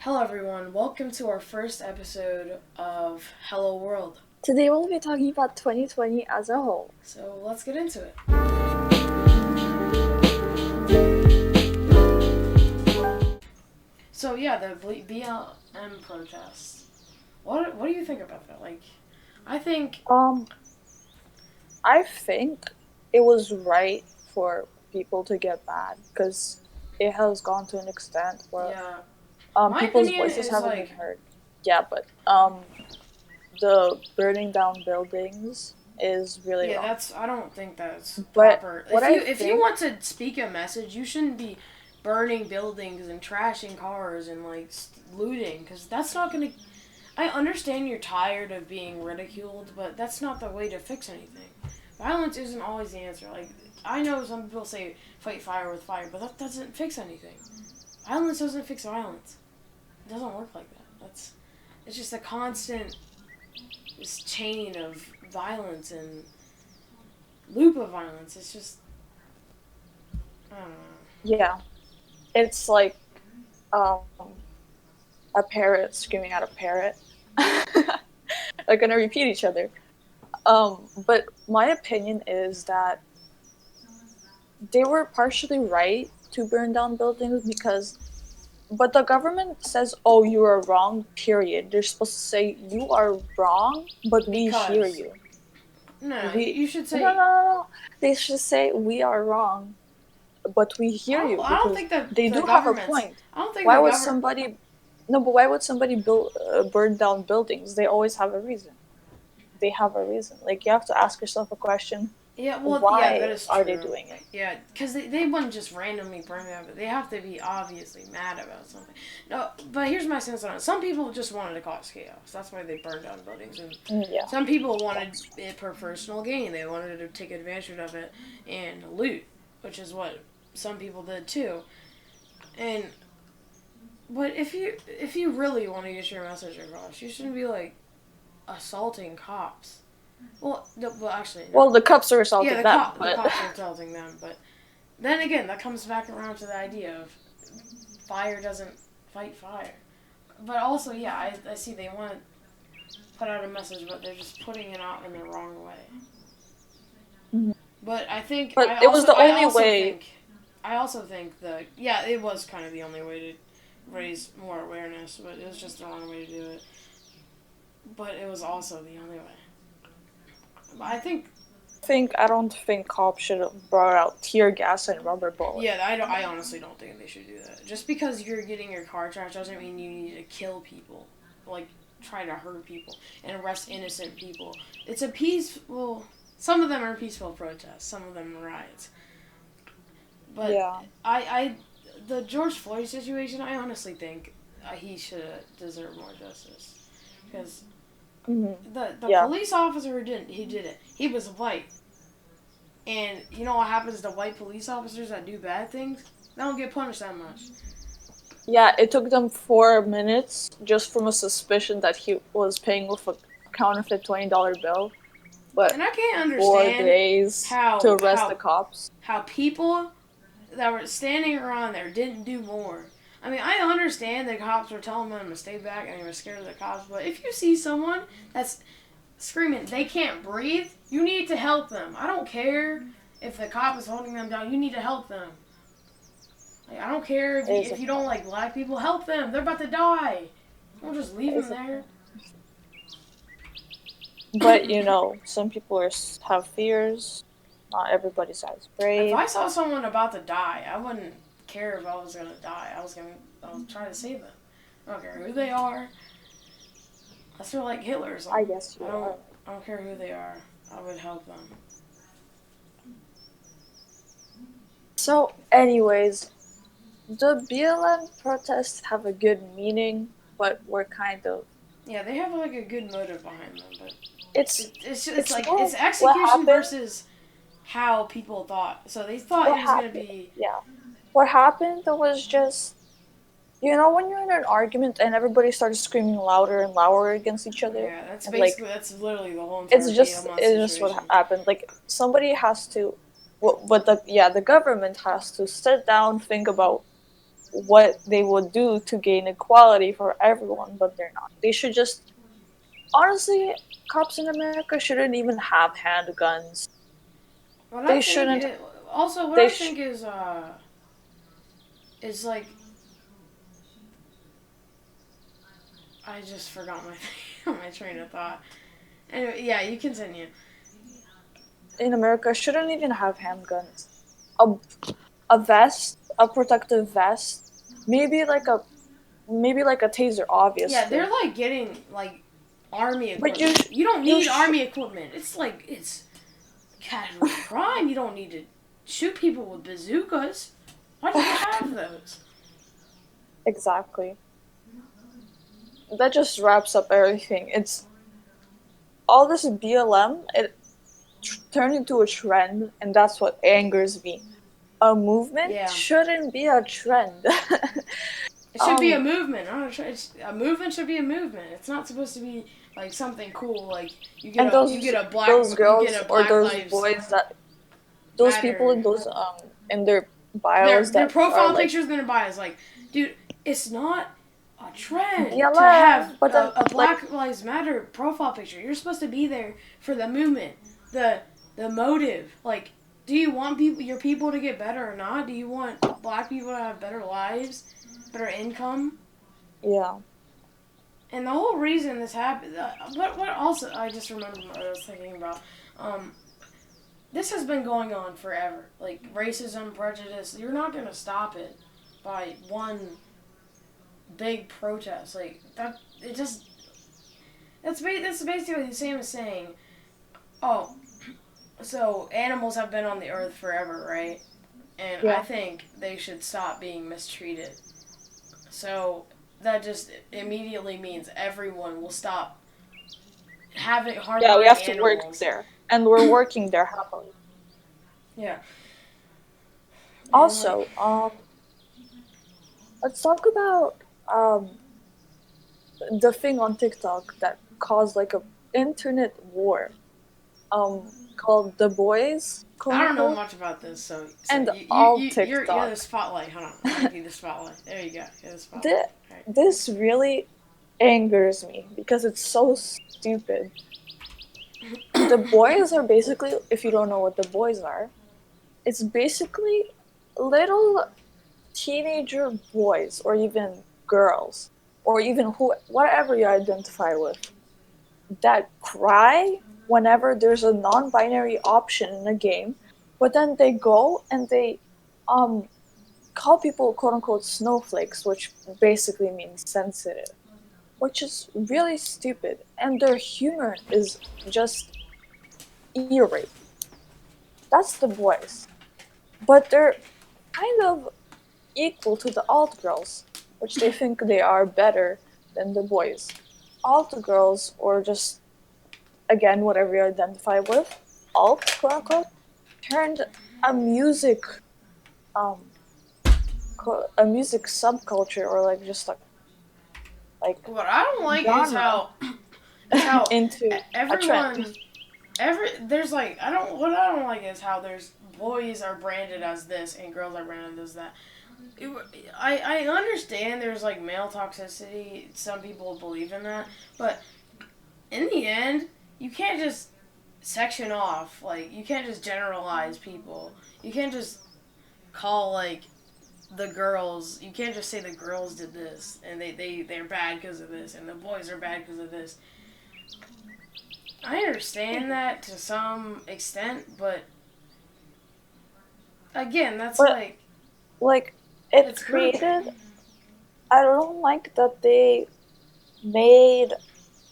Hello, everyone. Welcome to our first episode of Hello World. Today we'll be talking about 2020 as a whole. So let's get into it. So yeah, the BLM protests. What do you think about that? I think Um, I think it was right for people to get mad because it has gone to an extent where yeah, my people's opinion voices is haven't been heard. Yeah, but the burning down buildings is really yeah, wrong. I don't think that's But proper. what I If you think, want to speak a message, you shouldn't be burning buildings and trashing cars and looting because that's not gonna. I understand you're tired of being ridiculed, but that's not the way to fix anything. Violence isn't always the answer. I know some people say fight fire with fire, but that doesn't fix anything. Violence doesn't fix violence. It doesn't work like that. It's just a constant this chain of violence and loop of violence. It's just I don't know. yeah, it's like um, a parrot screaming at a parrot. They're gonna repeat each other. But my opinion is that they were partially right to burn down buildings because but the government says, oh, you are wrong, period. They're supposed to say you are wrong, but we hear Because you. no, We you should no no no say no. They should say we are wrong, but we hear you I don't because think that they the do have a government's. point. I don't think Why the would government. somebody no, but why would somebody burn down buildings? They always have a reason. They have a reason. Like you have to ask yourself a question: Yeah, well, yeah, that why is are they true. doing it? Yeah, because they wouldn't just randomly burn it up. They have to be obviously mad about something. No, but here's my sense on it. Some people just wanted to cause chaos. That's why they burned down buildings. And Yeah, some people wanted that's true. it for personal gain. They wanted to take advantage of it and loot, which is what some people did too. And but if you really want to get your message across, you shouldn't be assaulting cops. Well, actually, no. Well, the cops are Yeah, assaulting them, the but cops are assaulting them, but then again, that comes back around to the idea of fire doesn't fight fire. But also, yeah, I see they want to put out a message, but they're just putting it out in the wrong way. Mhm. But I think But it was the only way. I also think that yeah, it was kind of the only way to raise more awareness, but it was just the wrong way to do it. But it was also the only way. But I don't think cops should have brought out tear gas and rubber bullets. yeah, I honestly don't think they should do that. Just because you're getting your car trashed doesn't mean you need to kill people, like try to hurt people and arrest innocent people. It's a peaceful. Some of them are peaceful protests. Some of them are riots. But Yeah. I the George Floyd situation, I honestly think he should deserve more justice because Hmm. the Yeah. police officer who didn't he did it. He was white, and you know what happens to white police officers that do bad things? They don't get punished that much. Yeah, it took them 4 minutes just from a suspicion that he was paying with a counterfeit $20 bill, but And I can't four understand days to how arrest the cops. people that were standing around there didn't do more. I mean, I understand the cops were telling them to stay back and they were scared of the cops, but if you see someone that's screaming they can't breathe, you need to help them. I don't care if the cop is holding them down. You need to help them. I don't care It is a if you don't fact. like black people. Help them. They're about to die. Don't just leave It them is a there. fact. But some people have fears. Not everybody's as If brave. I saw someone about to die, I wouldn't care if I was gonna die. I was trying to save them. I don't care who they are. I feel like Hitler or I something. guess I you don't are. I don't care who they are. I would help them. So, anyways, the BLM protests have a good meaning, but we're kind of Yeah, they have like a good motive behind them, but it's it's it's like more it's of what execution happened. versus how people thought. So they thought What he was gonna happened? be Yeah, what happened was just when you're in an argument and everybody starts screaming louder and louder against each other, yeah. and like That's literally the whole it's entire just BLM it's just what situation. happened. Like somebody has to, but the government has to sit down, think about. what they would do to gain equality for everyone, but they're not. They should just honestly, cops in America shouldn't even have handguns. What I They think shouldn't. it, also what They I sh- think is like I just forgot my my train of thought. Anyway, yeah, you continue. in America shouldn't even have handguns. A a vest, a protective vest, maybe like a maybe like a taser, Yeah, obviously. they're like getting like army But equipment. You don't you need sh- army equipment. It's like it's casual crime. You don't need to shoot people with bazookas. Why do you have those? exactly. That just wraps up everything. It's all this BLM. It turned into a trend, and that's what angers me. A movement Yeah, shouldn't be a trend. it should be a um, movement. I don't know, a movement should be a movement. It's not supposed to be like something cool. Like and those you get girls a or Black those Lives boys that those people Matter. in those in their bios Their that are profile like pictures in their bios. Like, dude, it's not a trend to have BLM, but then a like Black Lives Matter profile picture. You're supposed to be there for the movement, the the motive. Like, do you want your people to get better or not? Do you want black people to have better lives, better income? yeah, And the whole reason this happened. What also I just remembered what I was thinking about. Um, this has been going on forever. Like racism, prejudice. You're not gonna stop it by one big protest. Like that. It just that's basically the same as saying, oh, so animals have been on the earth forever, right? And I yeah, think they should stop being mistreated. So that just immediately means everyone will stop having yeah. We harboring have to work animals. there, and we're working there happily. Yeah, and like Also, let's talk about um the thing on TikTok that caused like a internet war. Called The Boys, quote I don't know unquote, much about this, so and all you're the TikTok. spotlight. Hold on, I'll give you the spotlight. There you go. You're the spotlight. This, All right. this really angers me because it's so stupid. The boys are basically, if you don't know what the boys are, it's basically little teenager boys or even girls or even whatever you identify with that cry whenever there's a non-binary option in a game, but then they go and they um call people quote unquote snowflakes, which basically means sensitive, which is really stupid, and their humor is just ear rape. That's the boys, but they're kind of equal to the alt girls, which they think they are better than the boys. Alt girls, or just again whatever you identify with, alt quote unquote, turned a music um a music subculture or like just like What I don't like genre is how into a trend. everyone there's like I don't like is how there's boys are branded as this and girls are branded as that. I understand there's like male toxicity. Some people believe in that, but in the end, you can't just section off. Like you can't just generalize people. You can't just call like the girls. You can't just say the girls did this and they're bad because of this and the boys are bad because of this. I understand that to some extent, but again, that's But like it it's grouping. created, I don't like that they made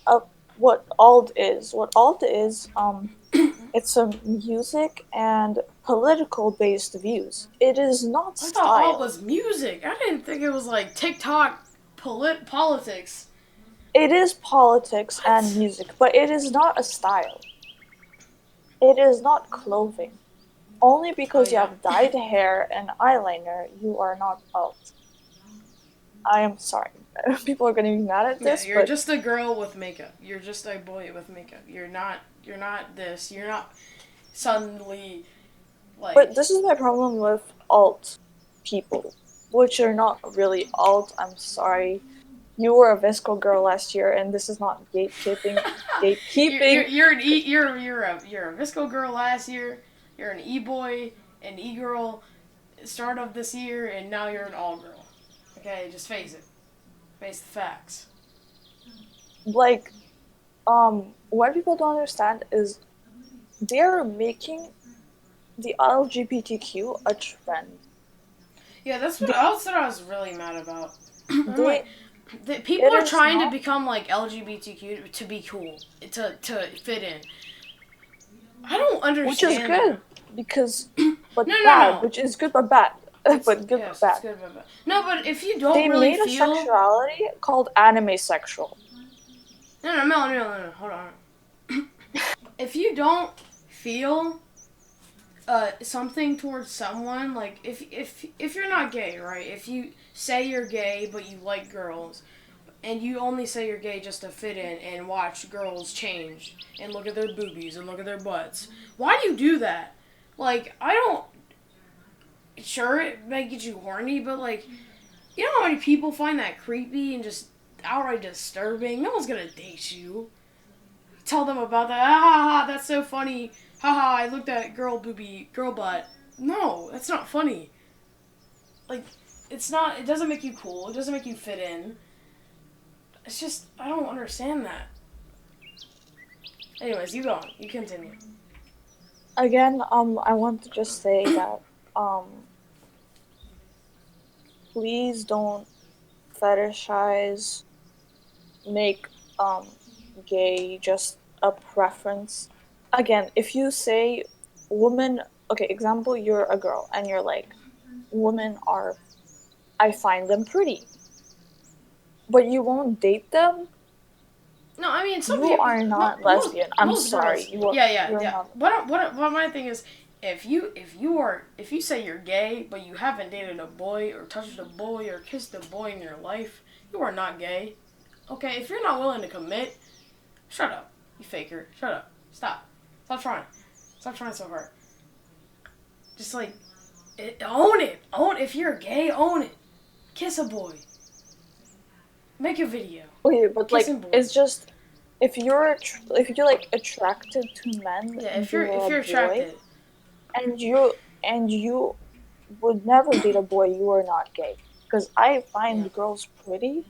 up what alt is. What alt is, it's a music and political based views. It is not I thought all style. was music. I didn't think it was like TikTok politics. It is politics and What? music, but it is not a style. It is not clothing. Only Oh because you yeah. have dyed hair and eyeliner, you are not alt. I am sorry. People are gonna be mad at Yeah, this, you're but just a girl with makeup. You're just a boy with makeup. You're not this. You're not suddenly like this is my problem with alt people. which are not really alt. I'm sorry. You were a Visco girl last year, and this is not gatekeeping. Gatekeeping. You're a Visco girl last year. You're an e-boy, an e-girl, start of this year, and now you're an all girl. Okay, just face it. Face the facts. Like, what people don't understand is they're making the LGBTQ a trend. Yeah, They, that's what I was really mad about. I'm like, they, people it are is trying to not, become like LGBTQ to be cool, to fit in. I don't which is understand that. good because, but No, no, bad, no. which is good but bad, It's but good but yes, it's bad. good, but no. But if you don't They really made a feel, sexuality called anime sexual. no, hold on. If you don't feel something towards someone, like if you're not gay, right? If you say you're gay but you like girls, and you only say you're gay just to fit in and watch girls change and look at their boobies and look at their butts, why do you do that? Like, I don't. Sure, it may get you horny, but like, you know how many people find that creepy and just outright disturbing? No one's gonna date you. Tell them about that. Ah, ha, ha, that's so funny. Haha, I looked at girl butt. No, that's not funny. Like, it's not, it doesn't make you cool. It doesn't make you fit in. It's just, I don't understand that. Anyways, you go on. You continue. Again, I want to just say that, um, please don't fetishize, make, gay just a preference. Again, if you say women, okay, example, you're a girl and you're like, women are, I find them pretty, but you won't date them, No, I mean, some you people, are not lesbian. I'm most sorry, girls, yeah, yeah, you're yeah. not. What my thing is, if you say you're gay, but you haven't dated a boy or touched a boy or kissed a boy in your life, you are not gay. Okay, if you're not willing to commit, shut up, you faker. Shut up. Stop trying. Stop trying so hard. Just like, own it. If you're gay, own it. Kiss a boy. Make a video. Okay, but like, Kissing it's boys. just if you're like attracted to men Yeah, and you're if a you're boy attracted. and you would never date a boy, you are not gay. Because I Yeah. find girls pretty,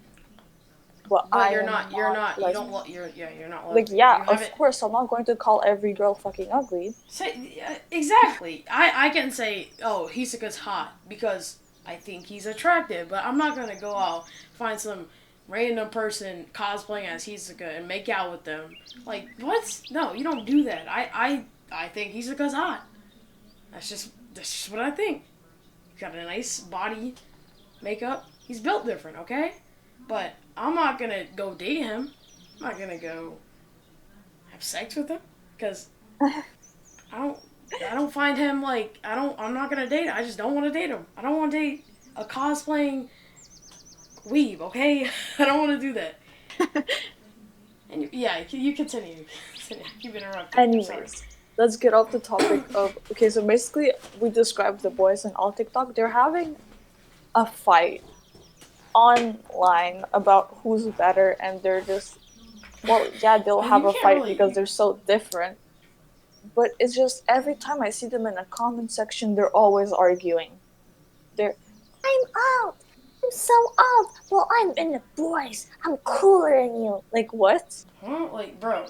but But I am not you don't, lesbian. you're not Like, lesbian. yeah, You of haven't, course, I'm not going to call every girl fucking ugly. say, yeah, exactly. I can say, oh, Hisaka's hot because I think he's attractive, but I'm not gonna go out, find some random person cosplaying as Hisaka and make out with them. Like, what? No, you don't do that. I think Hisaka's hot. That's just what I think. He's got a nice body, makeup. He's built different, okay? But I'm not gonna go date him. I'm not gonna go have sex with him because I don't. I don't find him like I don't. I'm not gonna date him. I just don't want to date him. I don't want to date a cosplaying weeb. Okay, I don't want to do that. And yeah, you continue. Keep interrupting. I'm sorry. Anyways, let's get off the topic of okay. So basically, we described the boys in all TikTok. They're having a fight online about who's better, and they're just well, yeah, they'll But have you a can't fight because really. they're so different. But it's just every time I see them in a comment section, they're always arguing. They're, I'm out. I'm so out. Well, I'm in the boys. I'm cooler than you. Like what? Huh? Like, bro,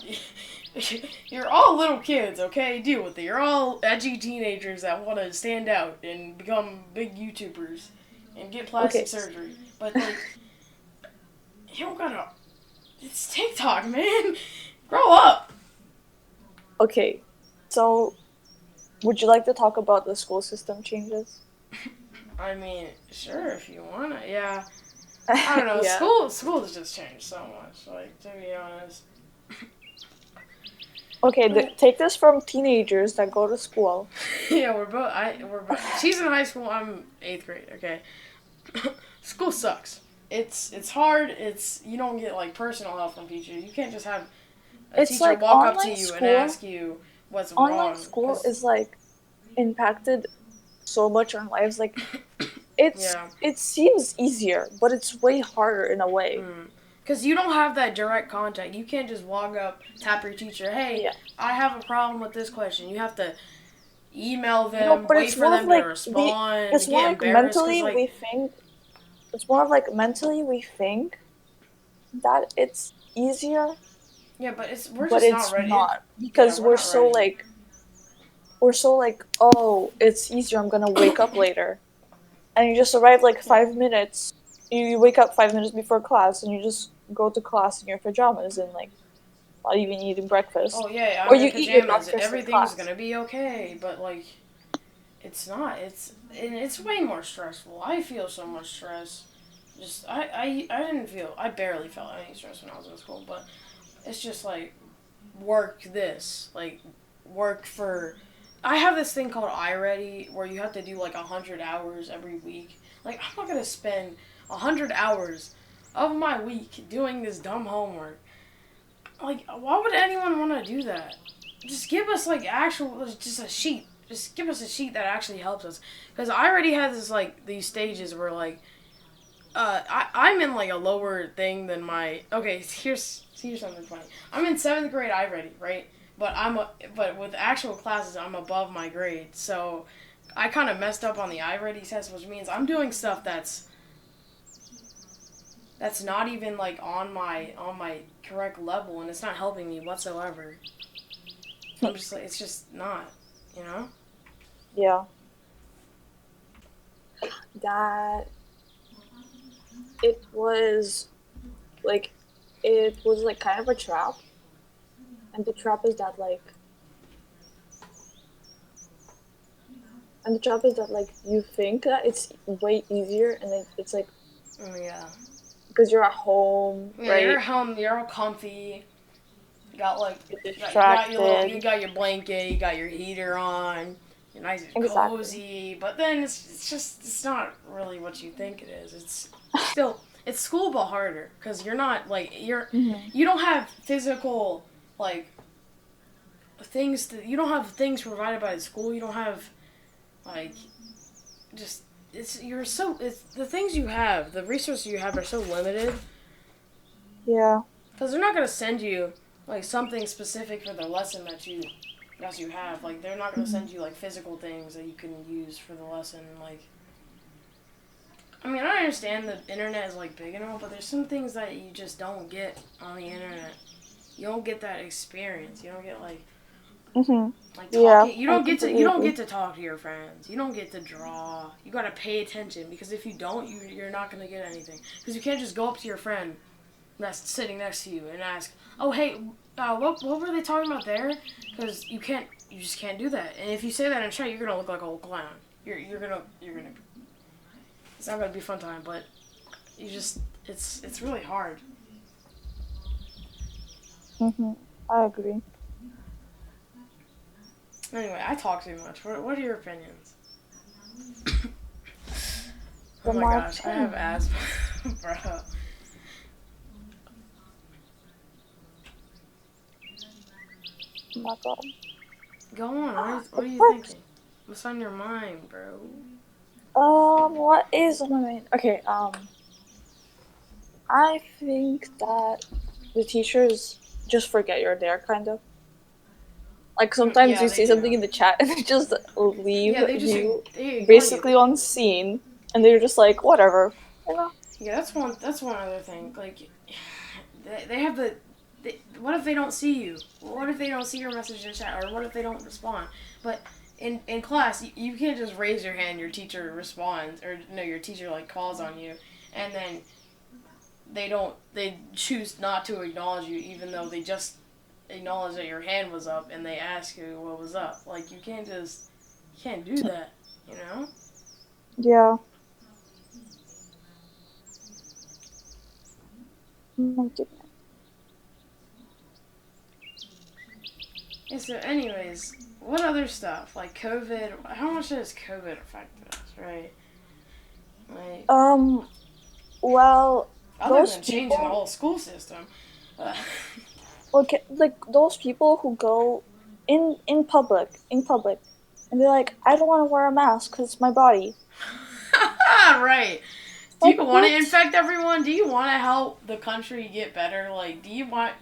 you're all little kids, okay? Deal with it. You're all edgy teenagers that want to stand out and become big YouTubers and get plastic Okay, surgery. But, like, you don't gotta. It's TikTok, man. Grow up. okay. So, would you like to talk about the school system changes? I mean, sure, if you wanna. Yeah. I don't know. Yeah. School has just changed so much. Like, to be honest. Okay, Like, take this from teenagers that go to school. yeah, we're both. She's in high school. I'm 8th grade. Okay. School sucks. It's hard. It's you don't get like personal help from teachers. You can't just have a It's teacher like walk up to you and ask you what's online wrong. school Cause is like impacted so much on lives. Like Yeah. it seems easier, but it's way harder in a way. Because you don't have that direct contact. You can't just walk up, tap your teacher, hey, Yeah. I have a problem with this question. You have to email No, them, but wait it's for more of them to like respond, it's you more get like embarrassed because, mentally we like, think it's more of like mentally we think that it's easier, yeah, but we're but just not it's ready. not Yeah, because we're not ready. we're so like, oh, it's easier. I'm gonna wake up later, and you just arrive like Yeah. 5 minutes. You wake up 5 minutes before class, and you just go to class in your pajamas and like not even eating breakfast, Oh, yeah, or I'm you in eat your pajamas. breakfast in Everything's class. gonna be okay. But, like, it's not. It's way more stressful. I feel so much stress. Just, I didn't feel, I barely felt any stress when I was in school. But it's just, like, work this. Like, work for. I have this thing called iReady where you have to do like 100 hours every week. Like, I'm not gonna spend 100 hours of my week doing this dumb homework. Like, why would anyone want to do that? Just give us like actual, just a sheet. Just give us a sheet that actually helps us. Because I already had this like these stages where like I'm in like a lower thing than my. Okay, here's something funny. I'm in seventh grade iReady, right? But with actual classes, I'm above my grade. So I kind of messed up on the iReady test, which means I'm doing stuff that's not even like on my correct level, and it's not helping me whatsoever. I'm just like, it's just not, you know. Yeah, that it was like it was like kind of a trap, and the trap is that like and the trap is that like you think that it's way easier, and then it's like Yeah. because you're at home, Yeah, you're right? at home. You're all comfy. You got like, You're you got your little, you distracted. got your blanket, you got your heater on. You're nice and Exactly. cozy, but then it's not really what you think it is. It's school but harder because you're not like Hmm. you don't have physical like you don't have things provided by the school. You don't have like just it's the things you have, the resources you have are so limited Yeah. because they're not gonna send you like something specific for the lesson that you have. Like they're not gonna Hmm. send you like physical things that you can use for the lesson. Like I mean, I understand the internet is like big and all, but there's some things that you just don't get on the internet. You don't get that experience. You don't get Hmm. like Yeah, talking. I You completely don't agree. get to talk to your friends. You don't get to draw. You gotta pay attention because if you don't, you're not gonna get anything. Because you can't just go up to your friend that's sitting next to you and ask, "Oh, hey, what were they talking about there?" Because you just can't do that. And if you say that in chat, you're gonna look like a old clown. You're gonna. It's not gonna be a fun time, but you just it's really hard. Hmm. I agree. Anyway, I talk too much. What are your opinions? Oh So my my gosh, I have opinion. asthma, bro. Oh my god. Go on. What are It you works. thinking? What's on your mind, bro? What is on my mind? Okay, I think that the teachers just forget you're there, kind of. Like sometimes Yeah, you they say do. something in the chat and they just leave Yeah, you they ignore you. basically on scene, and they're just like, whatever, you know? Yeah, that's one other thing. Like, they have what if they don't see you? What if they don't see your message in chat, or what if they don't respond? But in class, you can't just raise your hand. Your teacher responds, or no, your teacher like calls on you, and then they choose not to acknowledge you, even though they just acknowledge that your hand was up, and they ask you what was up. Like you can't do that. You know? Yeah. Oh my goodness. Yeah, so, anyways, what other stuff? Like COVID, how much has COVID affected us, right? Like, Um, well, other those than changing the people, whole school system. Uh, okay, like those people who go in public, and they're like, I don't want to wear a mask because it's my body. Right. Do Like you want to what? infect everyone? Do you want to help the country get better? Like, do you want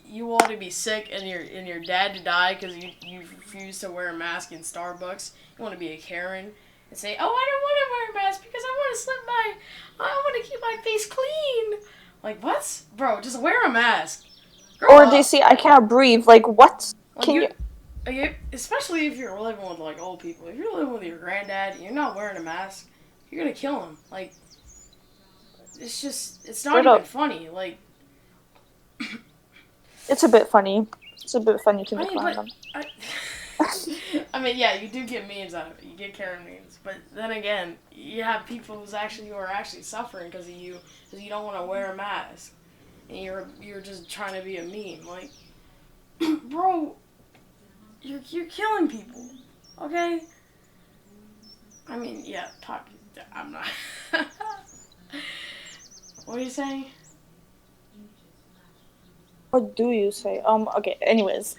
you all to be sick and your dad to die because you refuse to wear a mask in Starbucks? You want to be a Karen and say, "Oh, I don't want to wear a mask because I want to keep my face clean." Like, what, bro? Just wear a mask. Grow Or they up. say I can't breathe. Like what? Like Can you? especially if you're living with like old people. If you're living with your granddad, and you're not wearing a mask. You're gonna kill him. Like, it's not Straight even up. funny. Like, It's a bit funny. It's a bit funny to I make mean, fun of but them. I mean, yeah, you do get memes out of it. You get Karen memes, but then again, you have people who are actually suffering because of you, because you don't want to wear a mask, and you're just trying to be a meme. Like, bro, you're killing people. Okay. I mean, yeah, talk. I'm not. What are you saying? What do you say? Okay, anyways.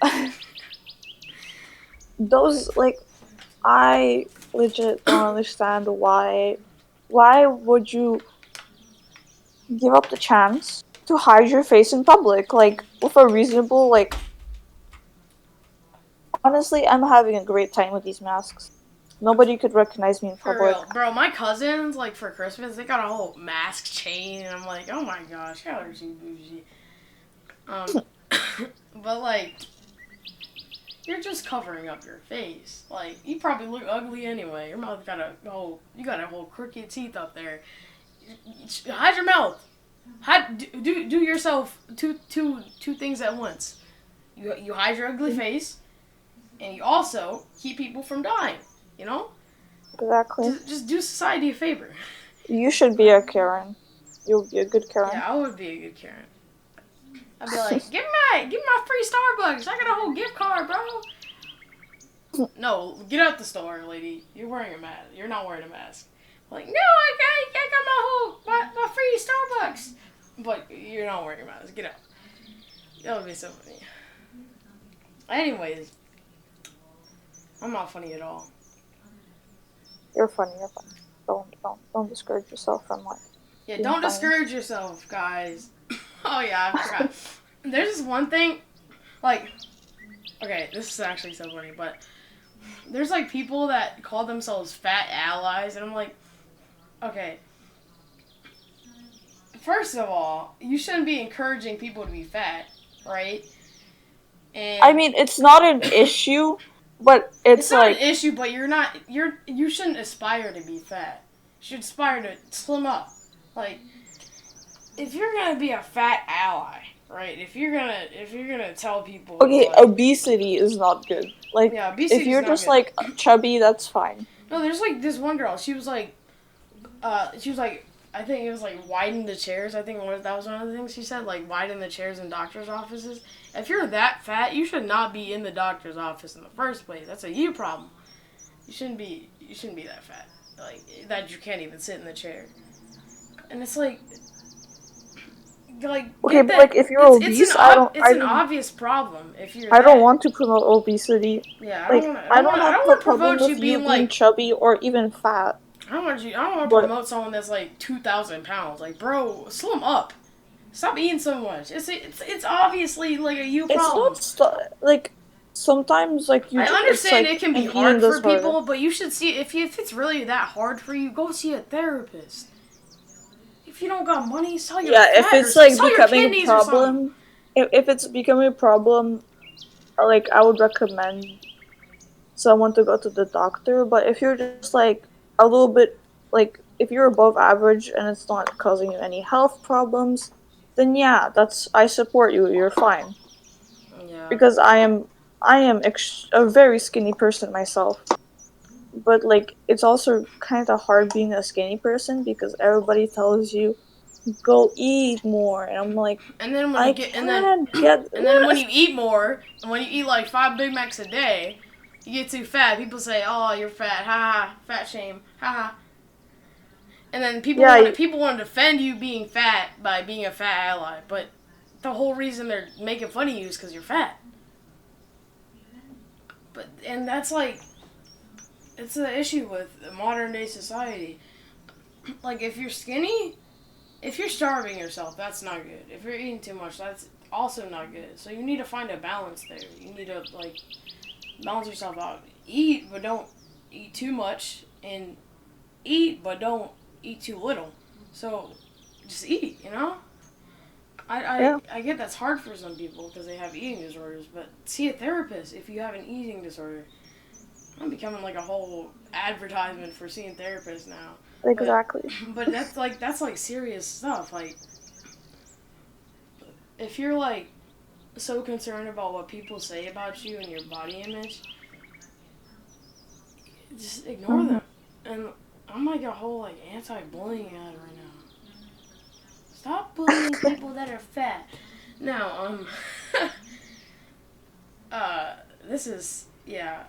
Those, like, I legit don't understand why would you give up the chance to hide your face in public? Like, with a reasonable, like, honestly, I'm having a great time with these masks. Nobody could recognize me in For public. real, bro. My cousins, like for Christmas, they got a whole mask chain, and I'm like, oh my gosh, how are you bougie? Um, but like, you're just covering up your face. Like, you probably look ugly anyway. Your mouth you got a whole crooked teeth up there. Hide your mouth. Do yourself two things at once. You hide your ugly face, and you also keep people from dying. You know, Exactly. just do society a favor. You should be a Karen. You'll be a good Karen. Yeah, I would be a good Karen. I'd be like, give me my free Starbucks. I got a whole gift card, bro. No, get out the store, lady. You're wearing a mask. You're not wearing a mask. Like, no, I got my free Starbucks. But you're not wearing a mask. Get out. That would be so funny. Anyways, I'm not funny at all. You're funny. You're funny. Don't discourage yourself from like. Yeah, being don't funny. discourage yourself, guys. Oh yeah, I forgot. There's this one thing, like, okay, this is actually so funny, but there's like people that call themselves fat allies, and I'm like, okay. First of all, you shouldn't be encouraging people to be fat, right? And I mean, it's not an issue, but it's it's not like an issue, but you shouldn't aspire to be fat. You should aspire to slim up. Like, if you're gonna be a fat ally, right? If you're gonna tell people, okay, like, obesity is not good. Like, yeah, if obesity is you're not just good. like chubby, that's fine. No, there's like this one girl. She was like, I think it was like widen the chairs. I think that was one of the things she said, like widen the chairs in doctors' offices. If you're that fat, you should not be in the doctor's office in the first place. That's a you problem. You shouldn't be that fat, like that you can't even sit in the chair. And it's like Okay, get but that. like if you're obese, It's an obvious problem if you're I don't that. want to promote obesity. Yeah, Like I don't I have don't a want to problem promote you with you being being like. chubby or even fat. I don't want to But promote someone that's like 2,000 pounds. Like, bro, slim up. Stop eating so much. It's obviously like a you it's problem. not like sometimes like I it's understand like it can be an eating hard for disorder. people, but you should see if it's really that hard for you, go see a therapist. If you don't got money, sell your Yeah, if fat or it's like sell your becoming a kidneys or something. problem, if it's becoming a problem, like I would recommend someone to go to the doctor. But if you're just like a little bit like if you're above average and it's not causing you any health problems, then yeah, that's I support you. You're fine. Yeah. Because I am a very skinny person myself. But like it's also kind of hard being a skinny person because everybody tells you go eat more, and I'm like And then when you I get can't get and then when what? you eat more, and when you eat like 5 Big Macs a day, you get too fat. People say, "Oh, you're fat." Ha ha. Fat shame. Ha ha. And then Yeah, people want to defend you being fat by being a fat ally, but the whole reason they're making fun of you is because you're fat. And that's like it's the issue with modern day society. like if you're skinny, if you're starving yourself, that's not good. If you're eating too much, that's also not good. So you need to find a balance there. You need to like balance yourself out. Eat, but don't eat too much, and eat, but don't eat too little. So just eat, you know? Yeah. I get that's hard for some people because they have eating disorders, but see a therapist if you have an eating disorder. I'm becoming like a whole advertisement for seeing therapists now. But Exactly. but that's like serious stuff. Like if you're like so concerned about what people say about you and your body image, just ignore Hmm. them. And I'm like a whole like anti-bullying ad right now. Stop bullying people that are fat. Now, this is yeah.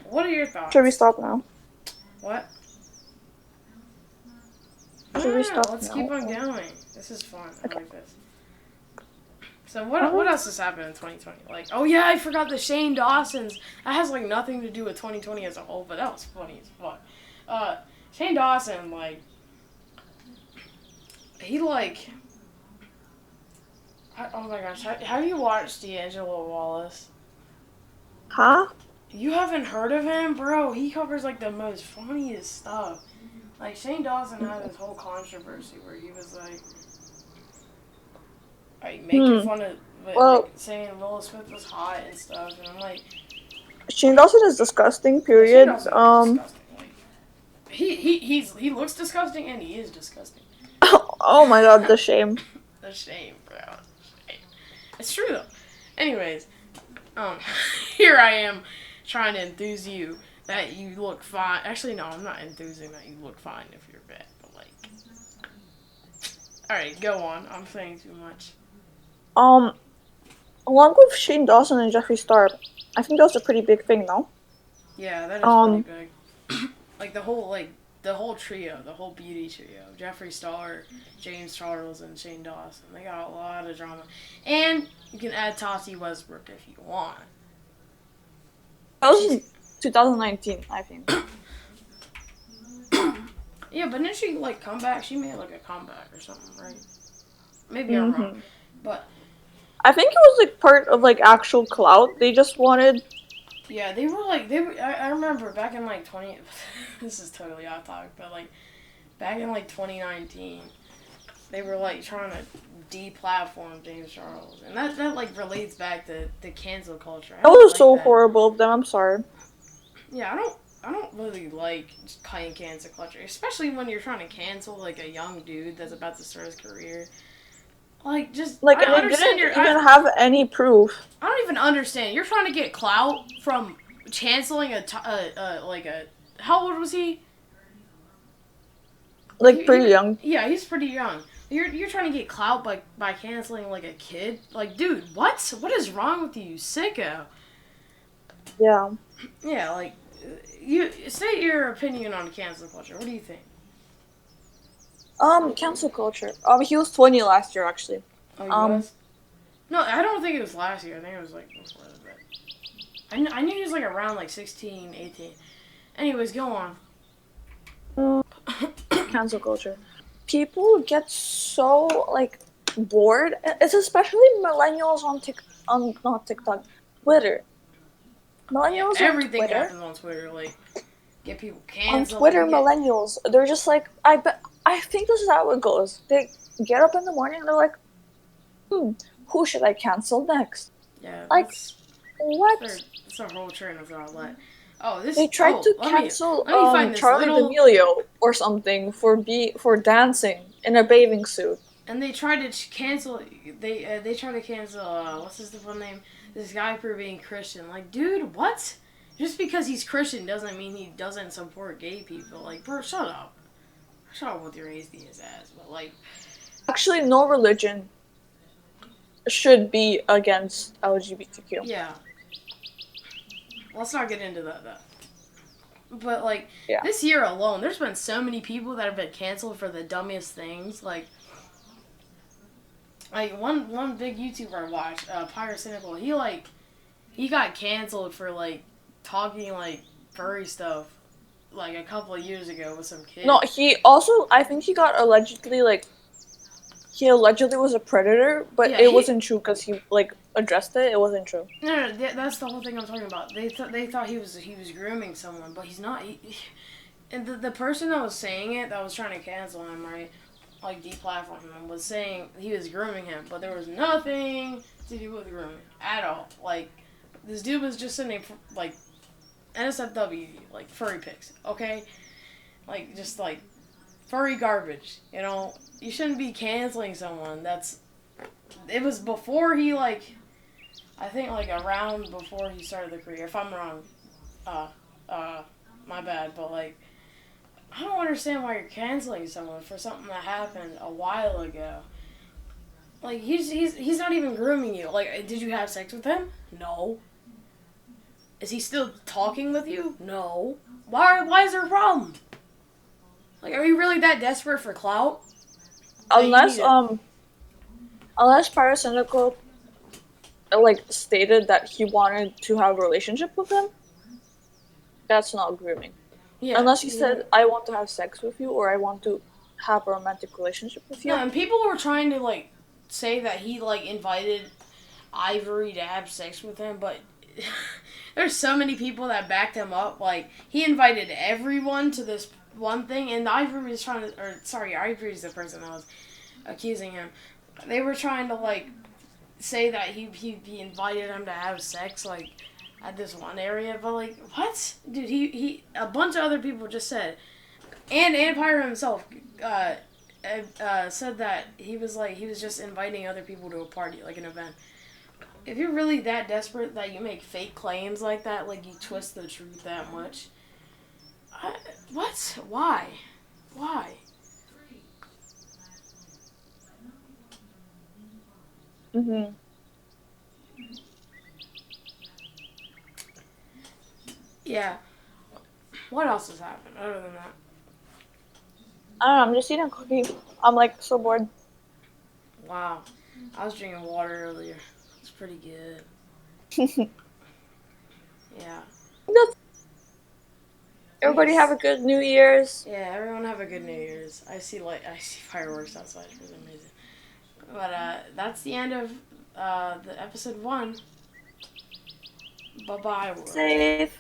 What are your Should we thoughts? stop now? What? No, Should no, we no. stop Let's keep now? on going. This is fun. I Okay. like this. So what Alright. else has happened in 2020? Like, oh yeah, I forgot the Shane Dawson's. That has like nothing to do with 2020 as a whole, but that was funny as fuck. Uh, Shane Dawson, like, he like, oh my gosh, have you watched D'Angelo Wallace? Huh? You haven't heard of him, bro? He covers like the most funniest stuff. Like Shane Dawson had this whole controversy where he was like making Hmm. fun of, like Well, saying Will Smith was hot and stuff, and I'm like, Shane Dawson is disgusting. yeah, Shane Period. Dawson is disgusting. Like he looks disgusting and he is disgusting. Oh my god, the shame. A shame, bro. Shame. It's true though. Anyways, um, here I am trying to enthuse you that you look fine. Actually, no, I'm not enthusing that you look fine if you're fat. But like, all right, go on. I'm saying too much. Um, Along with Shane Dawson and Jeffree Star, I think that was a pretty big thing, no? Yeah, that is pretty Um, big. Like the whole trio, the whole beauty trio, Jeffree Star, James Charles, and Shane Dawson. They got a lot of drama, and you can add Tati Westbrook if you want. that was in She's 2019, I think. yeah, but didn't she like come back? She made like a comeback or something, right? Maybe I'm wrong, Hmm. but I think it was like part of like actual clout. They just wanted. yeah, they were like they were. I remember back in like 20. This is totally off topic, but like back in like 2019, they were like trying to deplatform James Charles, and that like relates back to the cancel culture. I That don't was like so that. horrible of them. I'm sorry. Yeah, I don't really like playing cancel culture, especially when you're trying to cancel like a young dude that's about to start his career. Like, just Like, I and they understand didn't even have any proof. I don't even understand. You're trying to get clout from canceling like a how old was he? Like, pretty young. Yeah, he's pretty young. You're trying to get clout by canceling like a kid. Like, dude, what is wrong with you, sicko? Yeah. Yeah, like you state your opinion on cancel culture. What do you think? Cancel culture. He was 20 last year, actually. Oh, he Um, was? No, I don't think it was last year. I think it was like before that. I knew he was like around like 16, 18. Anyways, go on. cancel culture. People get so like bored. It's especially millennials on on not TikTok, Twitter. Yeah, Millennials on everything Twitter. happens on Twitter. Like, get people On canceled. Twitter, We get millennials, they're just like, I think this is how it goes. They get up in the morning and they're like, who should I cancel next? yeah. Like, what? That's a whole train of thought. Like, oh, this. They tried to Let me cancel let me find this Charlie little. D'Amelio or something for dancing in a bathing suit. And they tried to cancel. They tried to cancel. What's his full name? This guy for being Christian. Like, dude, what? Just because he's Christian doesn't mean he doesn't support gay people. Like, bro, shut up. Shut up with your atheist ass. But like, Actually, no religion should be against LGBTQ. yeah. Let's not get into that. But like Yeah. this year alone, there's been so many people that have been canceled for the dumbest things. Like one big YouTuber I watched, Pyre Cynical. He got canceled for like talking like furry stuff. like a couple of years ago with some kid. No, he also, I think he got allegedly, like, he allegedly was a predator, but Yeah, it wasn't true because he, like, addressed it. It wasn't true. No, that's the whole thing I'm talking about. They thought he was grooming someone, but he's not. And the person that was saying it, that was trying to cancel him, right? Like deplatform him, was saying he was grooming him, but there was nothing to do with grooming at all. Like this dude was just sending like NSFW, like furry pics, okay? Like just like furry garbage. You know, you shouldn't be canceling someone. It was before he like. I think like around before he started the career. If I'm wrong, uh, my bad. But like, I don't understand why you're canceling someone for something that happened a while ago. Like he's not even grooming you. Like, did you have sex with him? No. Is he still talking with you? No. Why is there a problem? Like, are you really that desperate for clout? Unless unless Parasyndicate like stated that he wanted to have a relationship with him, that's not grooming. Yeah. Unless he said, "I want to have sex with you" or "I want to have a romantic relationship with you." No, and people were trying to like say that he like invited Ivory to have sex with him, but there's so many people that backed him up. Like he invited everyone to this one thing, and Ivory was trying to, or sorry, Ivory's the person that was accusing him. They were trying to like say that he invited him to have sex like at this one area, but like what, dude? He a bunch of other people just said, and Pyro himself said that he was just inviting other people to a party, like an event. If you're really that desperate that you make fake claims like that, like you twist the truth that much, what? Why? Why? Mm-hmm. Yeah. What else has happened other than that? I don't know. I'm just eating a cookie. I'm like so bored. Wow. I was drinking water earlier. It's pretty good. Yeah. That's Everybody have a good New Year's. Yeah, everyone have a good New Year's. I see fireworks outside for some reason. But that's the end of the episode 1. Bye bye world. Safe.